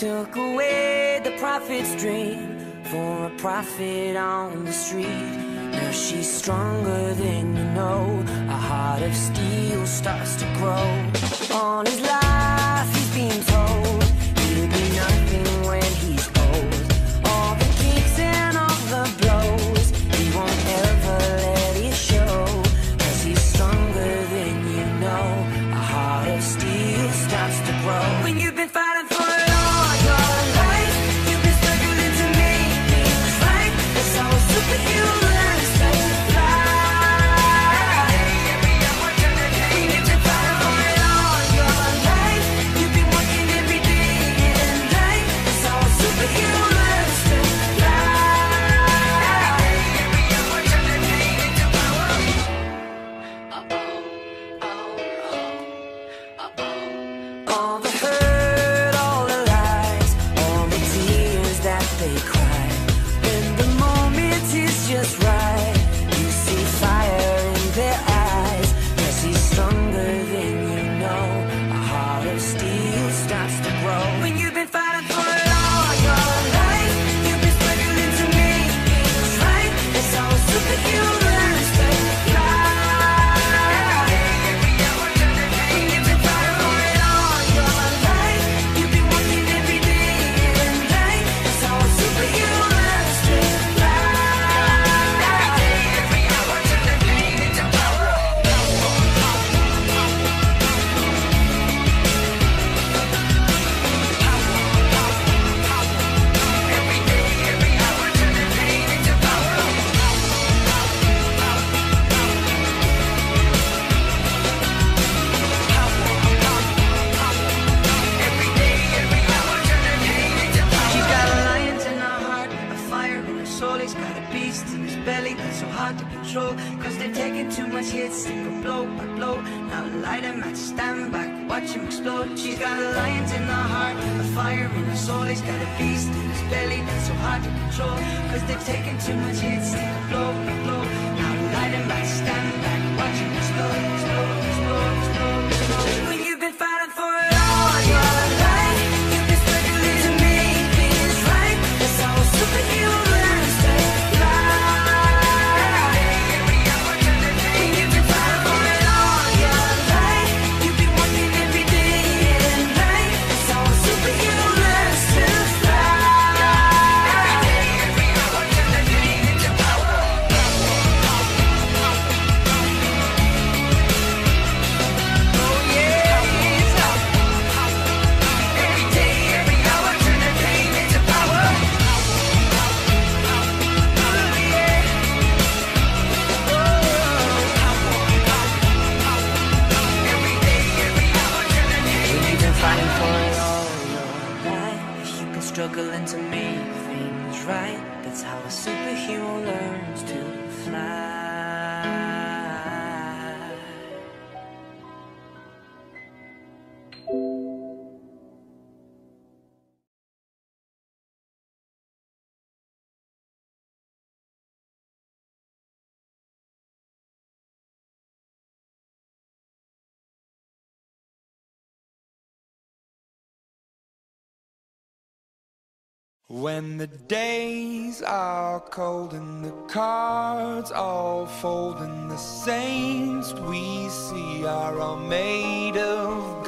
took away the prophet's dream for a prophet on the street. Now she's stronger than you know. A heart of steel starts to grow. On his life he's been told he'll be nothing when he's old. All the kicks and all the blows, he won't ever let it show. 'Cause he's stronger than you know. A heart of steel starts to grow. When you've been fighting for it all your life, you've been struggling to make things right. That's how a superhero learns to fly. When you've been fighting for it all your life, you've been working every day and night. That's how a superhero learns to all the hurt, all the lies, all the tears that they cry. When the moment is just right, you see fire in their eyes. Yes, he's stronger than you know. A heart of steel starts to grow. When you've been fighting for it all your life, you've been struggling to make things right. That's how a superhero learns to fly. When you've been fighting for it all your life, you've been working every day and night. That's how a superhero learns to fly. Every hour turn the pain into power. Every day, every hour turn the pain into power. Every day, every hour turn the pain into power. She's got a lion in her heart, a fire in her soul. He's got a beast in his belly that's so hard to control. 'Cause they've taken too much hits, they go blow by blow. Now light him at stand back, watch him explode. She's got a lion in her heart, a fire in her soul. He's got a beast in his belly that's so hard to control. 'Cause they've taken too much hits, they go blow by blow. Now light him at stand back, watch him explode, explode, explode, explode, explode. When you've been fighting for it all your life, you've been struggling to make things right. That's how a superhero learns to fly. When you've been fighting for it all your life, you've been working every day and night. That's how a superhero learns to fly. Every hour turn the pain into power. Oh yeah, every day, every hour turn the pain into power. Oh yeah. Every day, every hour turn the pain. When you've been fighting for it all your life, you've been struggling to make things right. That's how a superhero learns to fly. When the days are cold and the cards all fold and the saints we see are all made of